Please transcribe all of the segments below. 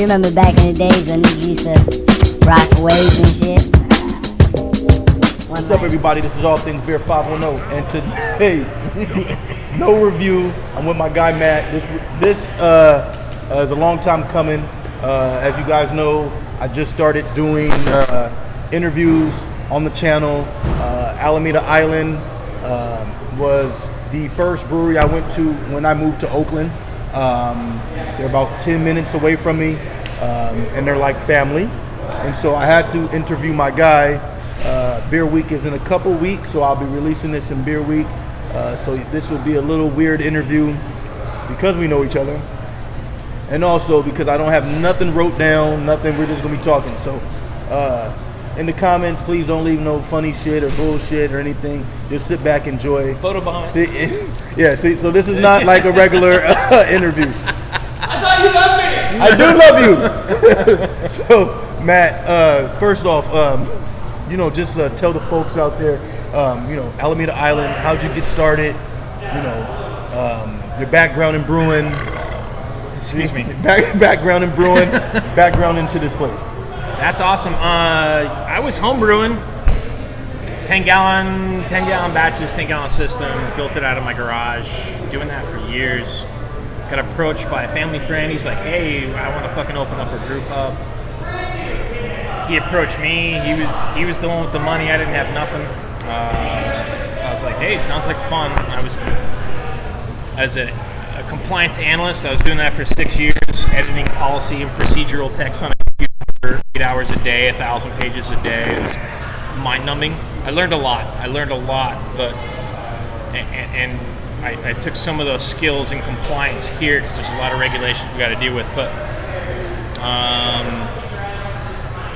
remember back in the days when niggas used to rock waves and shit? What's up, everybody? This is All Things Beer 510, and today, no review. I'm with my guy Matt. This is a long time coming. As you guys know, I just started doing interviews on the channel. Alameda Island was the first brewery I went to when I moved to Oakland. They're about 10 minutes away from me, and they're like family. And so I had to interview my guy. Beer Week is in a couple weeks, so I'll be releasing this in Beer Week. So this will be a little weird interview because we know each other, and also because I don't have nothing wrote down, nothing. We're just gonna be talking. So in the comments, please don't leave no funny shit or bullshit or anything. Just sit back, enjoy. Photo bomb. See, so this is not like a regular interview. I thought you loved me. I do love you. So Matt, first off, just tell the folks out there, Alameda Island, how'd you get started? Your background in brewing. Excuse me. Background in brewing, background into this place. That's awesome. I was home brewing, 10 gallon batches, 10 gallon system, built it out of my garage, doing that for years. Got approached by a family friend. He's like, hey, I want to fucking open up a brew pub. He approached me. He was the one with the money. I didn't have nothing. I was like, hey, sounds like fun. I was, as a compliance analyst, I was doing that for 6 years, editing policy and procedural text on a computer for 8 hours a day, 1,000 pages a day. It was mind-numbing. I learned a lot, but and I took some of those skills in compliance here because there's a lot of regulations we got to deal with. But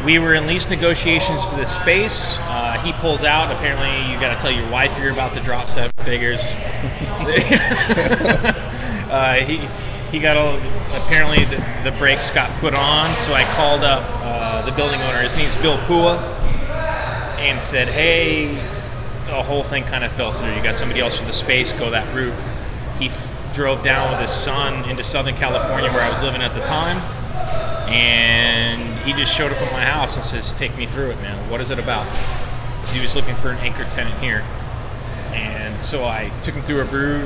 we were in lease negotiations for this space. He pulls out. Apparently, you got to tell your wife you're about to drop 7 figures. He got apparently the brakes got put on. So I called up the building owner. His name's Bill Pua, and said, "Hey, the whole thing kind of fell through. You got somebody else for the space. Go that route." He drove down with his son into Southern California, where I was living at the time. And he just showed up at my house and says, take me through it, man. What is it about? Because he was looking for an anchor tenant here. And so I took him through a brew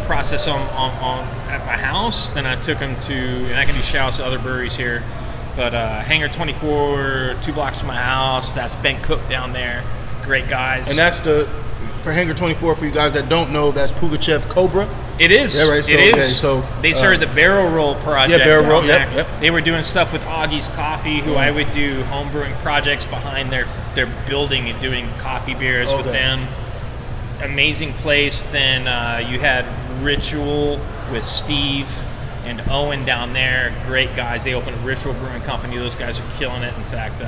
process on at my house. Then I took him to, and I can do shout-outs to other breweries here, but Hangar 24, 2 blocks from my house. That's Ben Cook down there. Great guys. And that's for Hangar 24, for you guys that don't know, that's Pugachev Cobra. It is. Yeah, right. So, it is. Okay, so they started the Barrel Roll project. Yeah, Barrel Roll. Yep. They were doing stuff with Augie's Coffee, who I would do home brewing projects behind their building and doing coffee beers with them. Amazing place. Then you had Ritual with Steve and Owen down there. Great guys. They opened a Ritual Brewing Company. Those guys are killing it. In fact,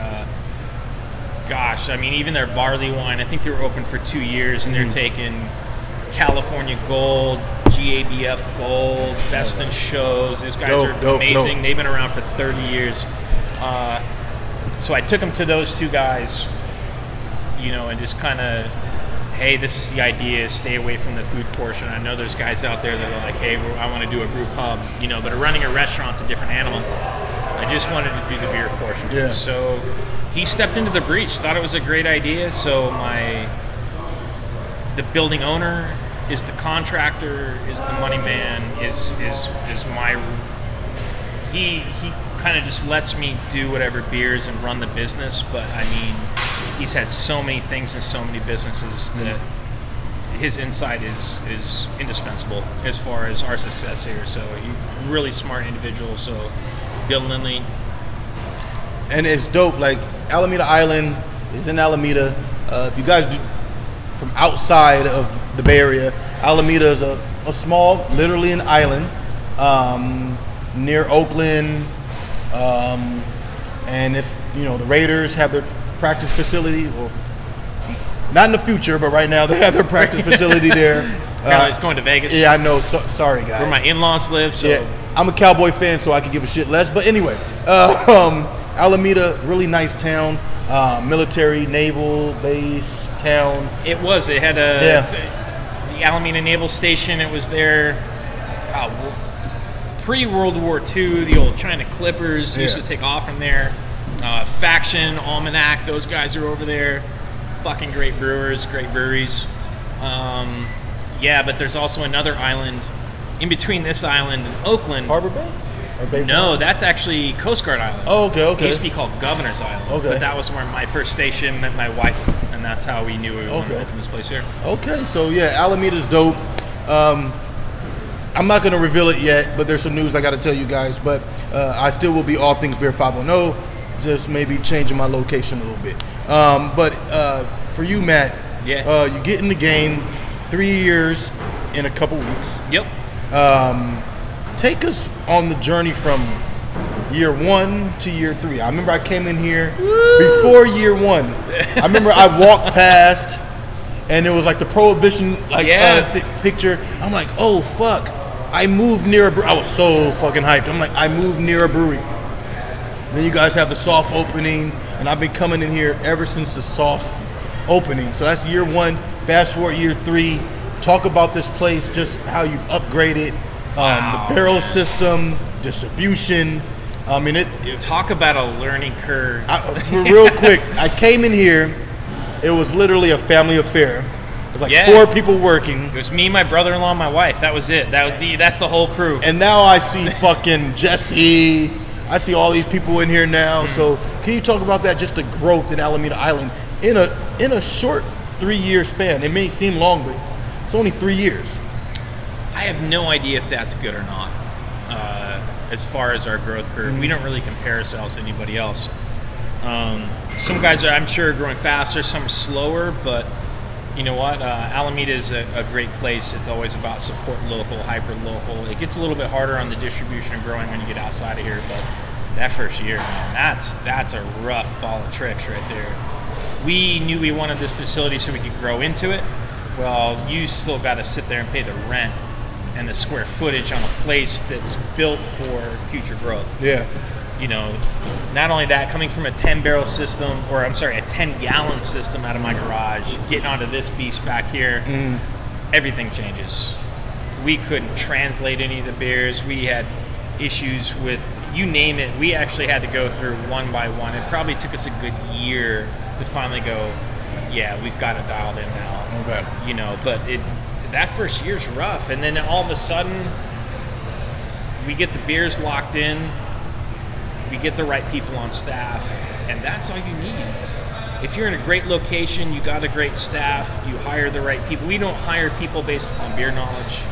even their barley wine, I think they were open for 2 years, and they're taking California Gold, GABF Gold, Best in Shows. These guys are amazing. They've been around for 30 years. So I took them to those 2 guys, and just kind of, hey, this is the idea. Stay away from the food portion. I know there's guys out there that are like, hey, I want to do a brew pub, but running a restaurant's a different animal. I just wanted to do the beer portion. Yeah. So he stepped into the breach, thought it was a great idea. So the building owner is the contractor, is the money man, is my. He kind of just lets me do whatever beers and run the business. But he's had so many things in so many businesses that his insight is indispensable as far as our success here. So he's a really smart individual. So Bill Lindley. And it's dope. Like, Alameda Island is in Alameda. If you guys do from outside of the Bay Area, Alameda is a small, literally an island near Oakland, and it's the Raiders have their practice facility. Well, not in the future, but right now they have their practice facility there. It's going to Vegas. Yeah, I know. Sorry, guys. Where my in-laws live. So yeah, I'm a Cowboy fan, so I can give a shit less. But anyway, Alameda, really nice town. Military, naval base town. It was. It had the Alameda Naval Station. It was there pre-World War II, the old China Clippers used to take off from there. Faction, Almanac, those guys are over there. Fucking great brewers, great breweries. But there's also another island in between this island and Oakland. Harbor Bay? Or Bay No, Front? that's actually Coast Guard Island. Oh, okay. It used to be called Governor's Island. Okay. But that was where my first station met my wife, and that's how we knew we wanted to open this place here. Okay, so yeah, Alameda's dope. I'm not going to reveal it yet, but there's some news I got to tell you guys. But I still will be All Things Beer 510, just maybe changing my location a little bit. But for you, Matt, you get in the game 3 years in a couple weeks. Yep. Take us on the journey from year 1 to year 3. I remember I came in here before year 1. I remember I walked past, and it was like the Prohibition picture. I'm like, oh fuck, I moved near a brewery. I was so fucking hyped. I'm like, I moved near a brewery. Then you guys have the soft opening, and I've been coming in here ever since the soft opening. So that's year 1. Fast forward year 3. Talk about this place, just how you've upgraded the barrel system, distribution. I mean, talk about a learning curve. Real quick, I came in here. It was literally a family affair. It was like 4 people working. It was me, my brother-in-law, and my wife. That was it. That's the whole crew. And now I see fucking Jesse. I see all these people in here now. So can you talk about that? Just the growth in Alameda Island in a short 3-year span. It may seem long, but it's only 3 years. I have no idea if that's good or not. As far as our growth curve, we don't really compare ourselves to anybody else. Some guys are, I'm sure, growing faster. Some are slower, but you know what? Alameda is a great place. It's always about support local, hyper local. It gets a little bit harder on the distribution and growing when you get outside of here, but that first year, man, that's a rough ball of tricks right there. We knew we wanted this facility so we could grow into it. Well, you still got to sit there and pay the rent and the square footage on a place that's built for future growth. Yeah. You know, not only that, coming from a 10-barrel system, or I'm sorry, a 10-gallon system out of my garage, getting onto this beast back here, everything changes. We couldn't translate any of the beers. We had issues with, you name it. We actually had to go through one by one. It probably took us a good year to finally go, yeah, we've got it dialed in now. Okay. You know, but that first year's rough. And then all of a sudden, we get the beers locked in. We get the right people on staff, and that's all you need. If you're in a great location, you got a great staff, you hire the right people. We don't hire people based upon beer knowledge.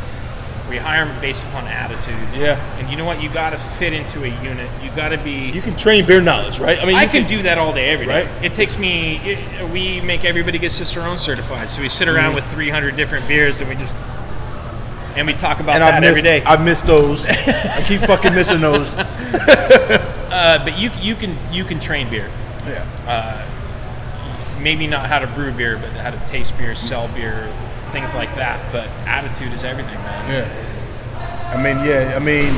We hire them based upon attitude. Yeah. And you know what? You got to fit into a unit. You got to be... You can train beer knowledge, right? I mean, I can do that all day, every day. Right? It takes me... we make everybody get Cicerone certified. So we sit around with 300 different beers, and we talk about that every day. I miss those. I keep fucking missing those. But you can train beer. Yeah. Maybe not how to brew beer, but how to taste beer, sell beer, things like that. But attitude is everything, man. Yeah. I mean,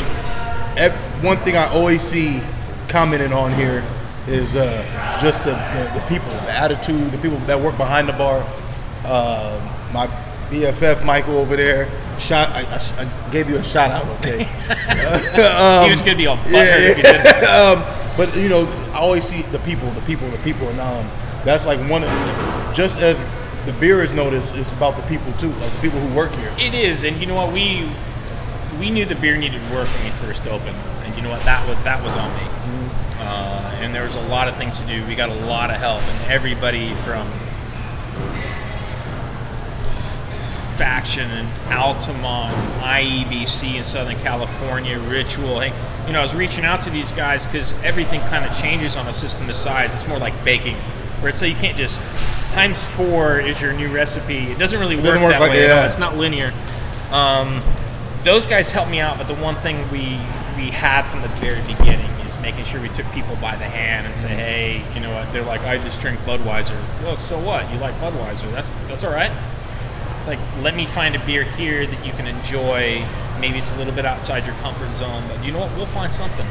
one thing I always see commented on here is just the people, the attitude, the people that work behind the bar. My BFF Michael over there. I gave you a shout out, okay? He was gonna be all butthurt if you didn't. But you know, I always see the people, and that's like one of, just as the beer is noticed, it's about the people too, like the people who work here. It is, and you know what? We knew the beer needed work when we first opened, and you know what? That was on me. And there was a lot of things to do. We got a lot of help, and everybody from Faction and Altamont, IEBC in Southern California, Ritual. Hey, you know, I was reaching out to these guys because everything kind of changes on a system of size. It's more like baking, where it's so you can't just times 4 is your new recipe. It doesn't really work that way. Yeah. It's not linear. Those guys helped me out, but the one thing we had from the very beginning is making sure we took people by the hand and say, hey, you know what? They're like, I just drink Budweiser. Well, so what? You like Budweiser? That's all right. Like, let me find a beer here that you can enjoy. Maybe it's a little bit outside your comfort zone, but you know what? We'll find something,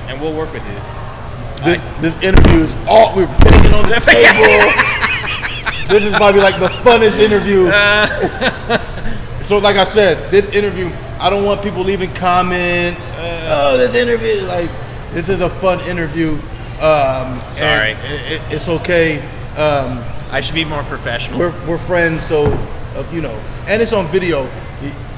and we'll work with you. This interview is all we're putting it on the table. This is probably like the funnest interview. So, like I said, this interview I don't want people leaving comments. This interview, like, this is a fun interview. Sorry. It's okay. I should be more professional. We're friends, so and it's on video.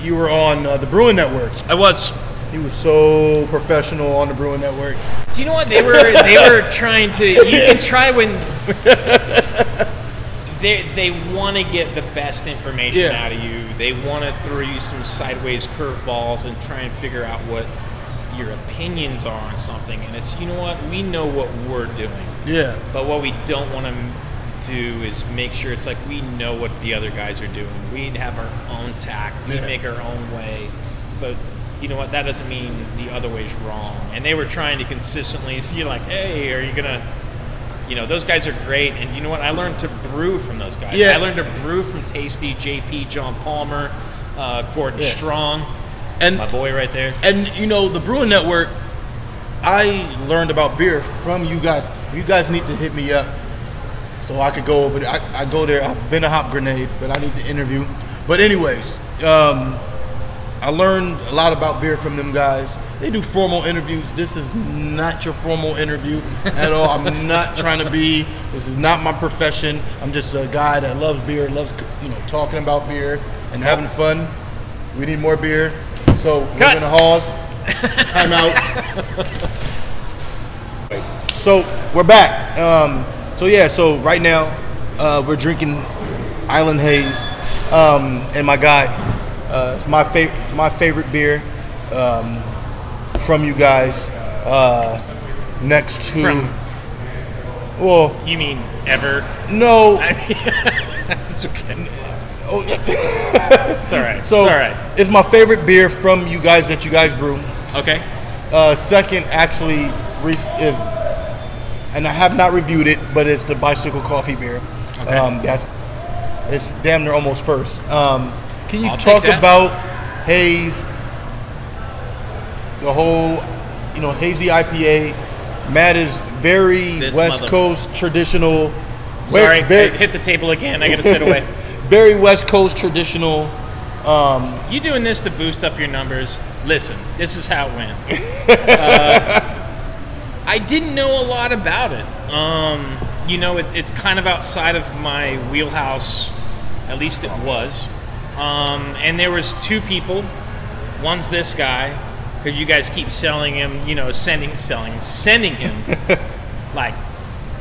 You were on the Brewing Network. I was. He was so professional on the Brewing Network. Do you know what they were trying to? You can try when they want to get the best information out of you. They want to throw you some sideways curveballs and try and figure out what your opinions are on something. And it's, you know what, we know what we're doing. Yeah. But what we don't want to do is make sure it's like we know what the other guys are doing. We have our own tack. We make our own way. But you know what? That doesn't mean the other way's wrong. And they were trying to consistently see, like, hey, are you gonna? Those guys are great. And you know what? I learned to brew from those guys. Yeah. I learned to brew from Tasty, JP, John Palmer, Gordon Strong, and my boy right there. And the Brewing Network, I learned about beer from you guys. You guys need to hit me up so I could go over there. I go there. I've been a hop grenade, but I need to interview. But anyways, I learned a lot about beer from them guys. They do formal interviews. This is not your formal interview at all. I'm not trying to be. This is not my profession. I'm just a guy that loves beer, loves talking about beer and having fun. We need more beer. So we're gonna pause. Time out. So we're back. So right now we're drinking Island Haze, and my guy. It's my favorite beer from you guys. Next to, you mean ever? No, it's okay. It's all right. So it's all right. It's my favorite beer from you guys that you guys brew. Okay. Second actually is, and I have not reviewed it, but it's the Bicycle Coffee beer. Okay. It's damn near almost first. Can you talk about Haze, the whole, Hazy IPA? Matt is very West Coast traditional. Sorry, I hit the table again. I got to sit away. Very West Coast traditional. You doing this to boost up your numbers? Listen, this is how it went. I didn't know a lot about it. It's kind of outside of my wheelhouse. At least it was. And there was two people. One's this guy, because you guys keep selling him, sending him like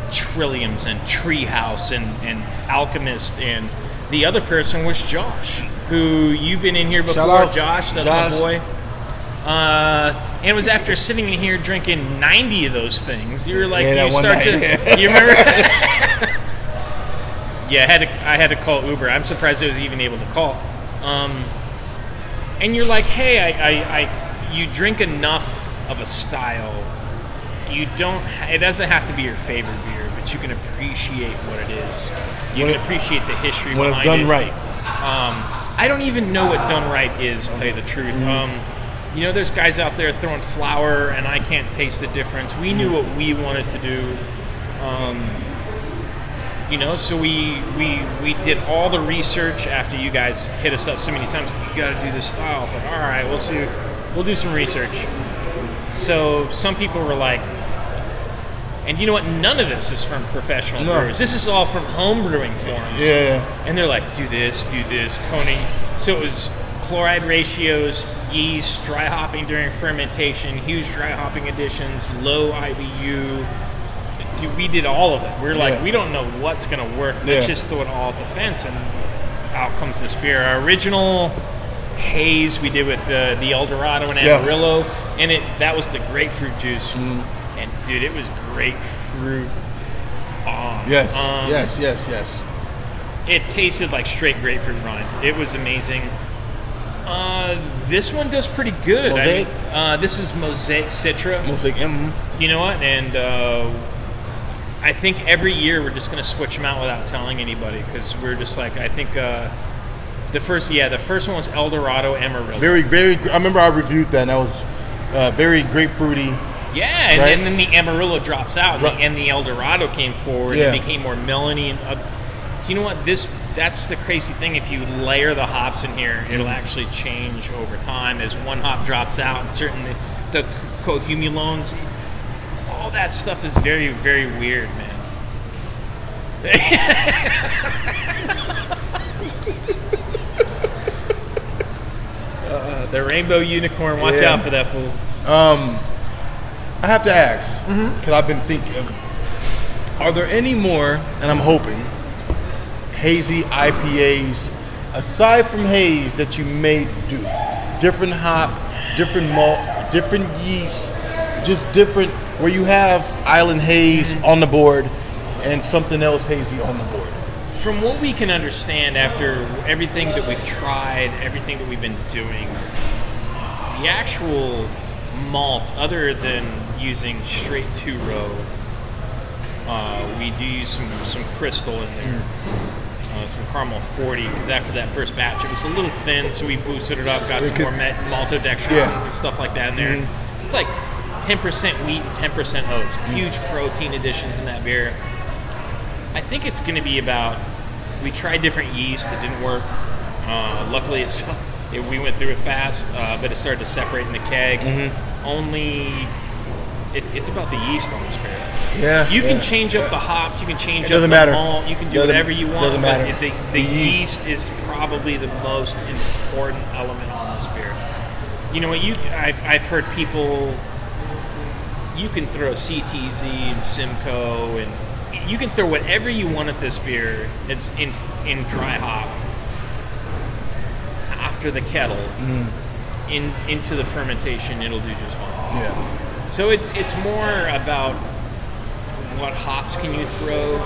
Trilliums and Treehouse and Alchemist. And the other person was Josh, who you've been in here before. Josh, that's my boy. And it was after sitting in here drinking 90 of those things. You were like, you remember? Yeah, I had to call Uber. I'm surprised I was even able to call. And you're like, hey, you drink enough of a style. It doesn't have to be your favorite beer, but you can appreciate what it is. You can appreciate the history behind it. When it's done right. I don't even know what done right is, to tell you the truth. There's guys out there throwing flour, and I can't taste the difference. We knew what we wanted to do. So we did all the research after you guys hit us up so many times. Like, you got to do this style. I was like, all right, we'll do some research. So some people were like, and you know what? None of this is from professional brewers. This is all from home brewing forums. Yeah. And they're like, do this, Coney. So it was chloride ratios, yeast, dry hopping during fermentation, huge dry hopping additions, low IBU. Dude, we did all of it. We're like, we don't know what's going to work. Let's just throw it all at the fence, and out comes this beer. Our original Haze we did with the El Dorado and Amarillo, and that was the grapefruit juice. And dude, it was grapefruit bomb. Yes. It tasted like straight grapefruit rind. It was amazing. This one does pretty good. Mosaic? This is Mosaic Citra. Mosaic. You know what? And I think every year we're just going to switch them out without telling anybody, because we're just like, I think the first one was El Dorado Amarillo. Very, very. I remember I reviewed that. And that was very grapefruity. Yeah, and then the Amarillo drops out, and the El Dorado came forward and became more melony. And you know what? This that's the crazy thing. If you layer the hops in here, it'll actually change over time as one hop drops out. And certainly the cohumulones, all that stuff is very, very weird, man. The rainbow unicorn, watch out for that fool. I have to ask, because I've been thinking, are there any more, and I'm hoping, hazy IPAs, aside from haze, that you may do? Different hop, different malt, different yeast, just different, where you have island haze on the board and something else hazy on the board. From what we can understand after everything that we've tried, everything that we've been doing, the actual malt, other than using straight two-row, we do use some crystal in there, some caramel 40, because after that first batch it was a little thin, so we boosted it up, got some more maltodextrose and stuff like that in there. It's like 10% wheat and 10% oats. Huge protein additions in that beer. I think it's going to be about, we tried different yeast, it didn't work. Luckily we went through it fast, but it started to separate in the keg. It's about the yeast on this beer. Yeah, you can change up the hops, you can change up the malt, you can do whatever you want. Doesn't matter. But the yeast is probably the most important element on this beer. You know what? I've heard people. You can throw CTZ and Simcoe, and you can throw whatever you want at this beer as in dry hop after the kettle into the fermentation. It'll do just fine. Yeah. So it's more about what hops can you throw,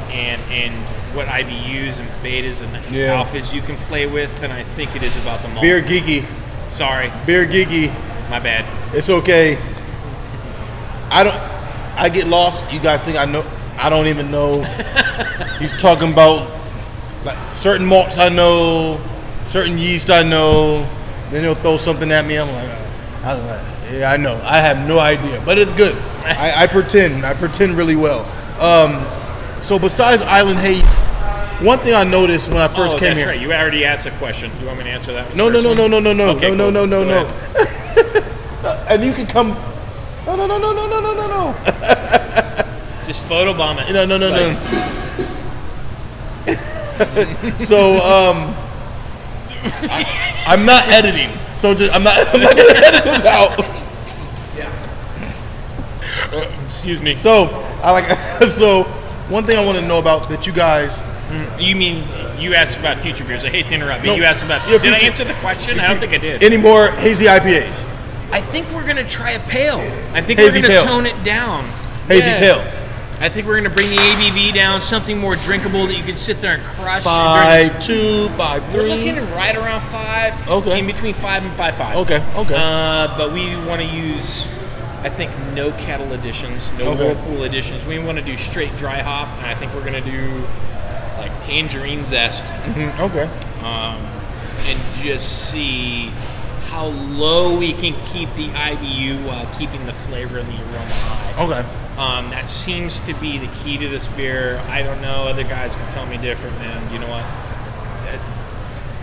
and what IBUs and betas and alphas you can play with, and I think it is about the malt. Beer geeky. Sorry. Beer geeky. My bad. It's okay. I get lost. You guys think I know? I don't even know. He's talking about like certain malts I know, certain yeast I know. Then he'll throw something at me. I'm like, I don't know. Yeah, I know. I have no idea, but it's good. I pretend. I pretend really well. So besides Island Haze, one thing I noticed when I first came here. That's right. You already asked a question. Do you want me to answer that one? No. Okay, No. cool. And you can come. No. Just photobomb it. No. So I'm not editing. So I'm not gonna edit this out. Excuse me. So so one thing I want to know about that you guys. You mean you asked about future beers? I hate to interrupt, but No, you asked about. yeah, Did I future- answer the question? I don't think I did. Any more hazy IPAs? I think we're gonna try a pale. I think Hazy we're gonna pale. tone it down. Hazy pale. I think we're gonna bring the ABV down, something more drinkable that you can sit there and crush. 5.2, 5.3. We're looking right around 5. Okay. In between 5 and 5.5. Okay. But we want to use, I think, no kettle additions, no whirlpool additions. We want to do straight dry hop, and I think we're gonna do like tangerine zest. Okay. And just see how low we can keep the IBU while keeping the flavor and the aroma high. Okay. That seems to be the key to this beer. I don't know. Other guys can tell me different, man. You know what?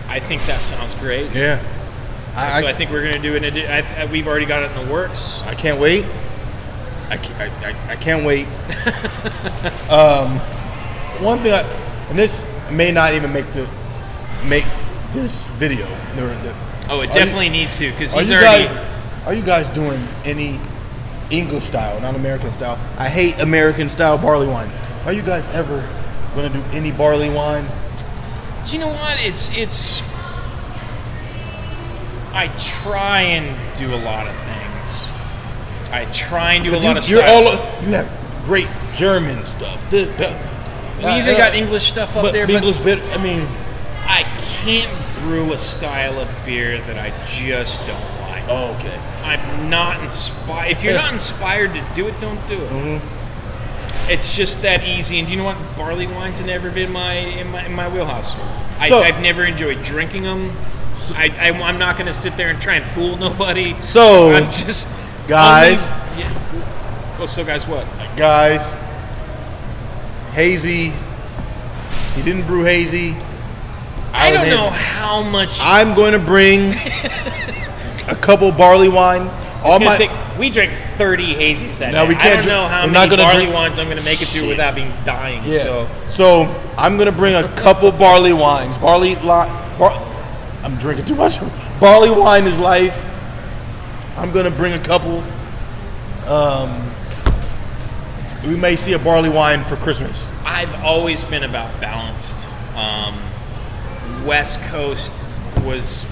I think that sounds great. Yeah. So I think we're going to do it. We've already got it in the works. I can't wait. I can't wait. One thing, and this may not even make this video. It definitely needs to, because he's Are you guys doing any English style, not American style? I hate American style barley wine. Are you guys ever going to do any barley wine? Do you know what? It's. I try and do a lot of things. I try and do a lot of stuff. You have great German stuff. We even got English stuff up there, but English bit. I mean, I can't brew a style of beer that I just don't like. Oh, okay. I'm not inspired. If you're not inspired to do it, don't do it. It's just that easy. And do you know what? Barley wines have never been in my wheelhouse. I've never enjoyed drinking them. I'm not going to sit there and try and fool nobody. So, I'm just guys. So guys, what? Guys, hazy He didn't brew hazy. I don't know how much. I'm going to bring a couple barley wine. We drank 30 hazies that now day. we can't I don't know how many barley wines I'm going to make it through without being dying. Yeah. So I'm going to bring a couple barley wines. I'm drinking too much. Barley wine is life. I'm going to bring a couple. We may see a barley wine for Christmas. I've always been about balanced. West Coast was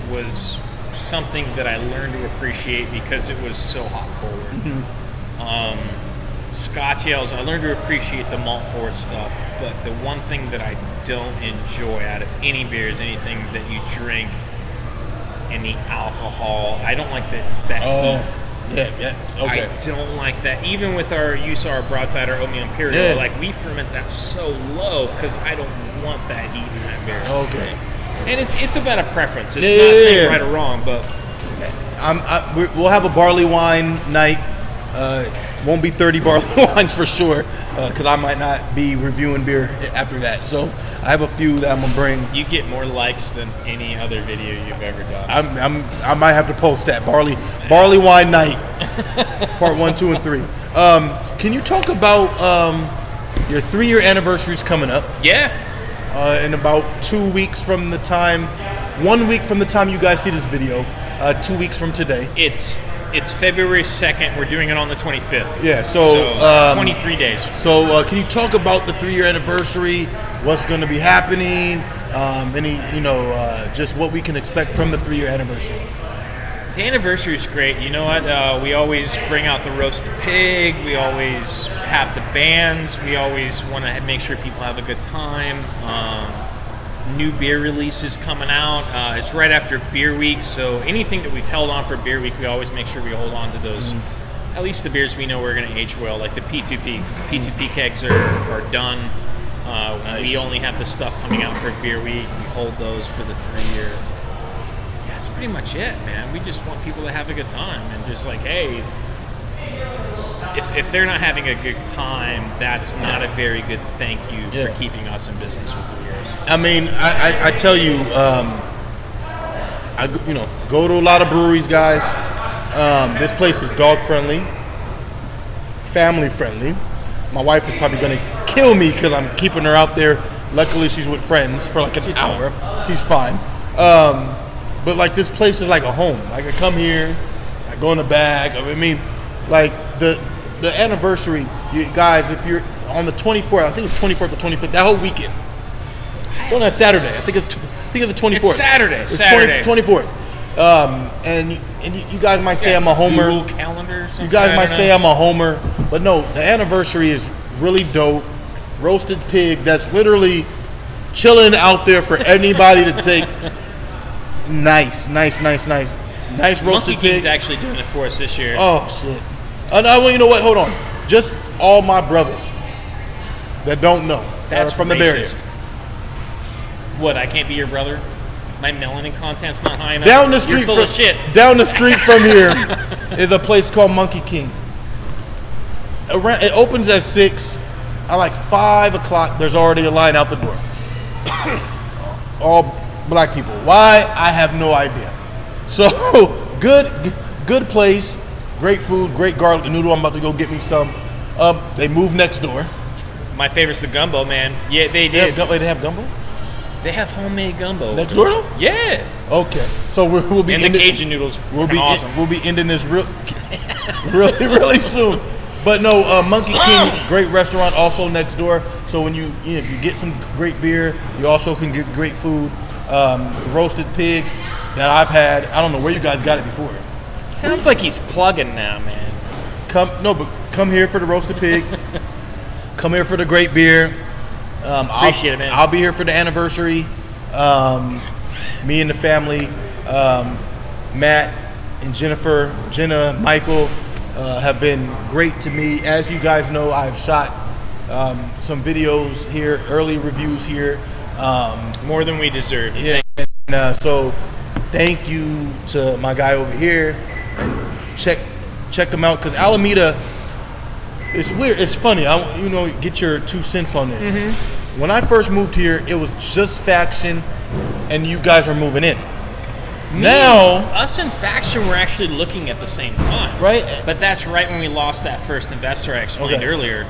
something that I learned to appreciate because it was so hop forward. Scotch ales, I learned to appreciate the malt forward stuff, but the one thing that I don't enjoy out of any beer is anything that you drink and the alcohol. I don't like that heat. Yeah, okay. I don't like that. Even with our broadside, our oatmeal imperial, like we ferment that so low because I don't want that heat in that beer. Okay. And it's about a preference. It's not saying right or wrong, but we'll have a barley wine night. Won't be 30 barley wines for sure, because I might not be reviewing beer after that. So I have a few that I'm gonna bring. You get more likes than any other video you've ever done. I might have to post that barley wine night, part 1, 2, and 3. Can you talk about your 3-year anniversary's coming up? Yeah. In about 2 weeks from the time, 1 week from the time you guys see this video, 2 weeks from today. It's February 2nd. We're doing it on the 25th. Yeah, so 23 days. So can you talk about the 3-year anniversary? What's going to be happening? Just what we can expect from the 3-year anniversary. The anniversary is great. You know what? We always bring out the roasted pig. We always have the bands. We always want to make sure people have a good time. New beer releases coming out. It's right after Beer Week, so anything that we've held on for Beer Week, we always make sure we hold on to those. At least the beers we know we're going to age well, like the P2P, because the P2P kegs are done. Nice. We only have the stuff coming out for Beer Week. We hold those for the 3-year. Yeah, that's pretty much it, man. We just want people to have a good time, and just like, hey, if they're not having a good time, that's not a very good thank you for keeping us in business for 3 years. I mean, I tell you, go to a lot of breweries, guys. This place is dog friendly, family friendly. My wife is probably gonna kill me because I'm keeping her out there. Luckily, she's with friends for like an hour. She's fine. But like this place is like a home. Like I come here, I go in the bag. I mean, like the anniversary, you guys. If you're on the 24th, I think it's 24th or 25th. That whole weekend. It's on that Saturday. I think it's the 24th. It's Saturday. It's Saturday. 24th. And you guys might say I'm a homer. Google Calendar or something. You guys might say I'm a homer, but no. The anniversary is really dope. Roasted pig. That's literally chilling out there for anybody to take. Nice roasted Monkey pig. King's actually doing it for us this year. Oh shit! You know what? Hold on. Just all my brothers that don't know. That's from the racist. Barriers. What? I can't be your brother? My melanin content's not high enough. Down the street, You're full of shit. Down the street from here is a place called Monkey King. It opens at 6. At like 5 o'clock, there's already a line out the door. All black people. Why? I have no idea. So good place, great food, great garlic noodle. I'm about to go get me some. They moved next door. My favorite's the gumbo, man. Yeah, they did. They have gumbo? They have homemade gumbo. Next door though? Yeah. Okay. So we'll be and the Cajun noodles. Awesome. We'll be ending this really soon. But no, Monkey King, great restaurant, also next door. So when if you get some great beer, you also can get great food. Roasted pig that I've had. I don't know where you guys got it before. Sounds like he's plugging now, man. Come here for the roasted pig. Come here for the great beer. Appreciate it, man. I'll be here for the anniversary. Me and the family, Matt and Jenna, Michael, have been great to me. As you guys know, I've shot some videos here, early reviews here. More than we deserve. Yeah. And, so thank you to my guy over here. Check them out because Alameda. It's weird. It's funny. Get your 2 cents on this. Mm-hmm. when I first moved here, it was just Faction, and you guys are moving in. Now, us and Faction were actually looking at the same time. Right. But that's right when we lost that first investor I explained earlier.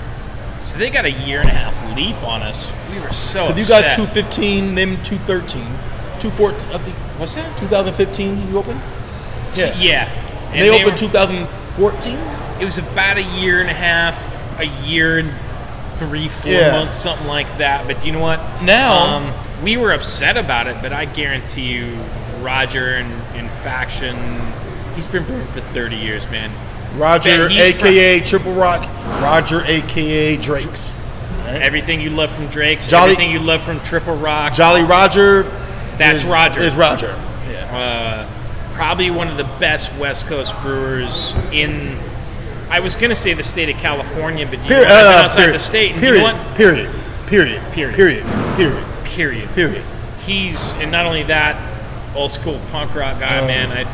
So they got a year and a half leap on us. We were so upset. You got 215, them 213, 214. I think. What's that? 2015 you opened? Yeah. And they opened 2014? It was about a year and a half, a year and 3-4 months, something like that. But you know what? Now we were upset about it, but I guarantee you, Roger and Faction, he's been brewing for 30 years, man. Roger, a.k.a. Triple Rock. Roger, a.k.a. Drake's. Right? Everything you love from Drake's, everything you love from Triple Rock. Jolly Roger. That's Roger. Is Roger. Yeah. Probably one of the best West Coast brewers in, I was going to say the state of California, but you know, I've been outside the state. And you know what? Period. He's, and not only that, old school punk rock guy, man.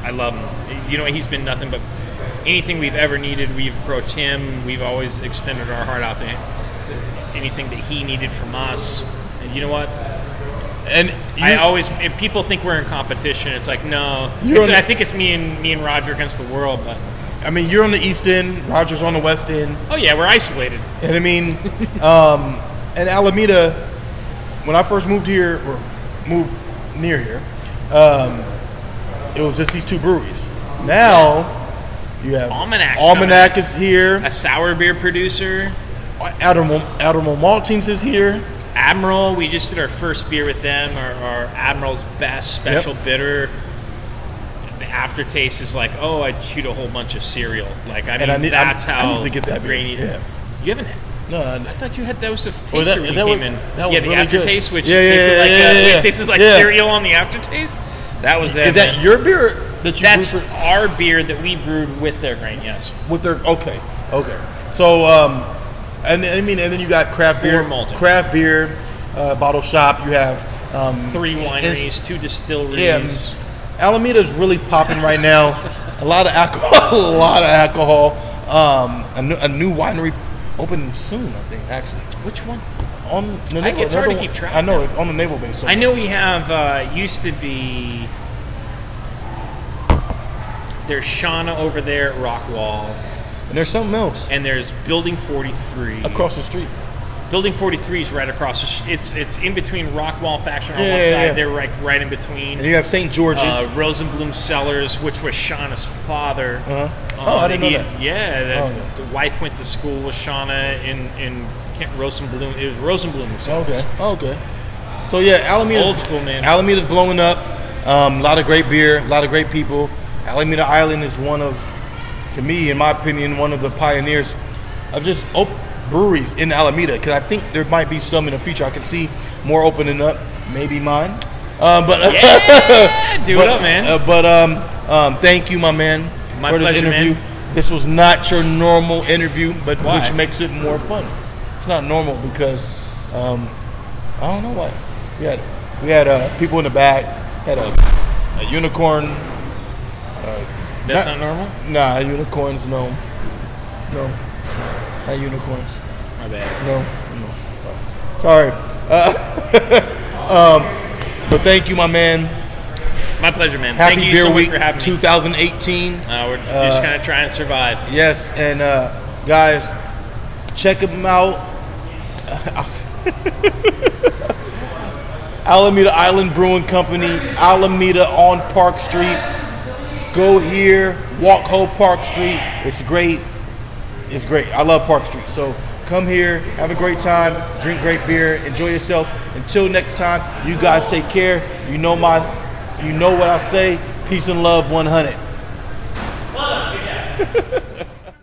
I love him. You know, he's been nothing but anything we've ever needed. We've approached him. We've always extended our heart out to him, to anything that he needed from us. And you know what? And if people think we're in competition, it's like no. I think it's me and Roger against the world. But I mean, you're on the East End. Roger's on the West End. Oh yeah, we're isolated. And I mean, and Alameda, when I first moved here or moved near here, it was just these two breweries. Now you have Almanac is here, a sour beer producer. Admiral Maltings is here. Admiral, we just did our first beer with them, our Admiral's Best Special Bitter. The aftertaste is like, oh, I chewed a whole bunch of cereal. Like, I need to get that beer. Yeah. You haven't had? No, I thought you had those of taster when you came in. That was the really aftertaste, good. which tastes like cereal on the aftertaste. That was that. Is that your beer that you? That's our beer that we brewed with their grain. Yes. With their okay. So and then you got craft beer, bottle shop. You have 3 wineries, 2 distilleries. Yeah, Alameda's really popping right now. A lot of alcohol. A new winery opening soon, I think. Actually, which one? On the naval, it's hard to keep track. I know it's on the naval base. I know we have. Used to be. There's Shauna over there at Rockwall. And there's something else. And there's Building 43 across the street. Building 43 is right across the street. It's in between Rockwall Faction on one side. They're right in between. And you have St. George's. Rosenblum Cellars, which was Shauna's father. I didn't know that. Yeah, the wife went to school with Shauna in Rosenblum. It was Rosenblum Cellars. Okay. So yeah, Alameda's old school, man. Alameda's blowing up. A lot of great beer, a lot of great people. Alameda Island is to me, in my opinion, one of the pioneers of just breweries in Alameda, because I think there might be some in the future. I can see more opening up, maybe mine. Do it up, man. Thank you, my man, for this interview. Man. This was not your normal interview, but which makes it more fun. It's not normal because I don't know why. We had people in the back. Had a unicorn. That's not normal? Nah, unicorns, no. Not unicorns. My bad. No. Sorry. But thank you, my man. My pleasure, man. Happy thank you Beer so Week much for having me. 2018. We're just going to try and survive. Yes, and guys, check them out. Alameda Island Brewing Company, Alameda on Park Street. Go here, walk whole Park Street. It's great. I love Park Street. So come here, have a great time, drink great beer, enjoy yourself. Until next time, you guys take care. You know what I say. Peace and love 100.